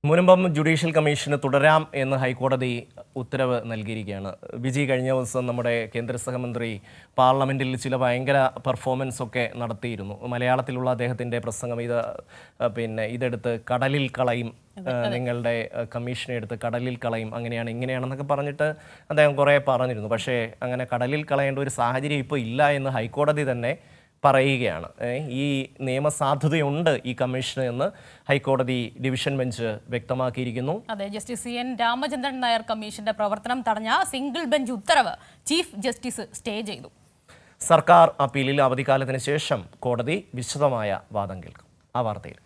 Munambam judicial commission തുടരാം എന്ന് ഹൈക്കോടതി ഉത്തരവ് നൽകിയിരിക്കുകയാണ്. വിജി കഴിഞ്ഞ ദിവസം നമ്മുടെ കേന്ദ്ര സഹമന്ത്രി പാർലമെൻറ്റിൽ ചില ഭയങ്കര പെർഫോമൻസ് ഒക്കെ നടത്തിയിരുന്നു. മലയാളത്തിലുള്ള അദ്ദേഹത്തിൻ്റെ പ്രസംഗം ഇതെടുത്ത് കടലിൽ കളയും, നിങ്ങളുടെ കമ്മീഷനെ എടുത്ത് കടലിൽ കളയും, അങ്ങനെയാണ് ഇങ്ങനെയാണെന്നൊക്കെ പറഞ്ഞിട്ട് അദ്ദേഹം കുറേ പറഞ്ഞിരുന്നു. പക്ഷേ അങ്ങനെ കടലിൽ കളയേണ്ട ഒരു സാഹചര്യം ഇപ്പോൾ ഇല്ല എന്ന് ഹൈക്കോടതി തന്നെ പറയുകയാണ്. ഈ നിയമസാധുതയുണ്ട് ഈ കമ്മീഷന് എന്ന് ഹൈക്കോടതി ഡിവിഷൻ ബെഞ്ച് വ്യക്തമാക്കിയിരിക്കുന്നു. അതെ, ജസ്റ്റിസ് CN രാമചന്ദ്രൻ നായർ കമ്മീഷന്റെ പ്രവർത്തനം തടഞ്ഞ സിംഗിൾ ബെഞ്ച് ഉത്തരവ് ചീഫ് ജസ്റ്റിസ് സ്റ്റേ ചെയ്തു. സർക്കാർ അപ്പീലിൽ അവധിക്കാലത്തിന് ശേഷം കോടതി വിശദമായ വാദം കേൾക്കും. ആ വാർത്തയിൽ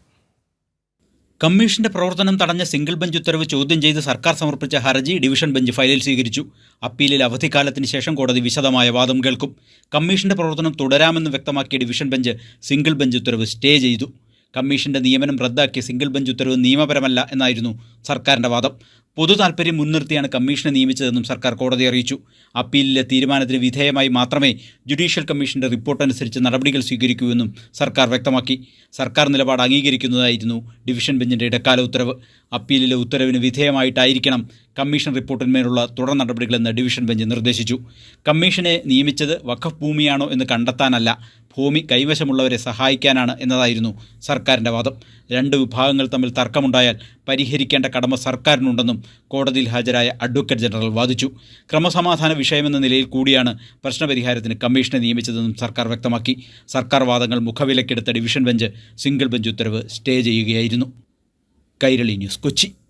കമ്മീഷന്റെ പ്രവർത്തനം തടഞ്ഞ സിംഗിൾ ബെഞ്ച് ഉത്തരവ് ചോദ്യം ചെയ്ത് സർക്കാർ സമർപ്പിച്ച ഹർജി ഡിവിഷൻ ബെഞ്ച് ഫയലിൽ സ്വീകരിച്ചു. അപ്പീലിൽ അവധിക്കാലത്തിന് ശേഷം കോടതി വിശദമായ വാദം കേൾക്കും. കമ്മീഷന്റെ പ്രവർത്തനം തുടരാമെന്ന് വ്യക്തമാക്കിയ ഡിവിഷൻ ബെഞ്ച് സിംഗിൾ ബെഞ്ച് ഉത്തരവ് സ്റ്റേ ചെയ്തു. കമ്മീഷന്റെ നിയമനം റദ്ദാക്കിയ സിംഗിൾ ബെഞ്ച് ഉത്തരവ് നിയമപരമല്ല എന്നായിരുന്നു സർക്കാരിന്റെ വാദം. പൊതു താൽപ്പര്യം മുൻനിർത്തിയാണ് കമ്മീഷനെ നിയമിച്ചതെന്നും സർക്കാർ കോടതിയെ അറിയിച്ചു. അപ്പീലിലെ തീരുമാനത്തിന് വിധേയമായി മാത്രമേ ജുഡീഷ്യൽ കമ്മീഷന്റെ റിപ്പോർട്ട് അനുസരിച്ച് നടപടികൾ സ്വീകരിക്കൂവെന്നും സർക്കാർ വ്യക്തമാക്കി. സർക്കാർ നിലപാട് അംഗീകരിക്കുന്നതായിരുന്നു ഡിവിഷൻ ബെഞ്ചിന്റെ ഇടക്കാല ഉത്തരവ്. അപ്പീലിലെ ഉത്തരവിന് വിധേയമായിട്ടായിരിക്കണം കമ്മീഷൻ റിപ്പോർട്ടിന്മേലുള്ള തുടർ നടപടികളെന്ന് ഡിവിഷൻ ബെഞ്ച് നിർദ്ദേശിച്ചു. കമ്മീഷനെ നിയമിച്ചത് വഖഫ് ഭൂമിയാണോ എന്ന് കണ്ടെത്താനല്ല, ഭൂമി കൈവശമുള്ളവരെ സഹായിക്കാനാണ് എന്നതായിരുന്നു സർക്കാരിൻ്റെ വാദം. രണ്ട് വിഭാഗങ്ങൾ തമ്മിൽ തർക്കമുണ്ടായാൽ പരിഹരിക്കേണ്ട കടമ സർക്കാരിനുണ്ടെന്നും കോടതിയിൽ ഹാജരായ അഡ്വക്കേറ്റ് ജനറൽ വാദിച്ചു. ക്രമസമാധാന വിഷയമെന്ന നിലയിൽ കൂടിയാണ് പ്രശ്നപരിഹാരത്തിന് കമ്മീഷനെ നിയമിച്ചതെന്നും സർക്കാർ വ്യക്തമാക്കി. സർക്കാർ വാദങ്ങൾ മുഖവിലക്കെടുത്ത ഡിവിഷൻ ബെഞ്ച് സിംഗിൾ ബെഞ്ച് ഉത്തരവ് സ്റ്റേ ചെയ്യുകയായിരുന്നു. കൈരളി ന്യൂസ്, കൊച്ചി.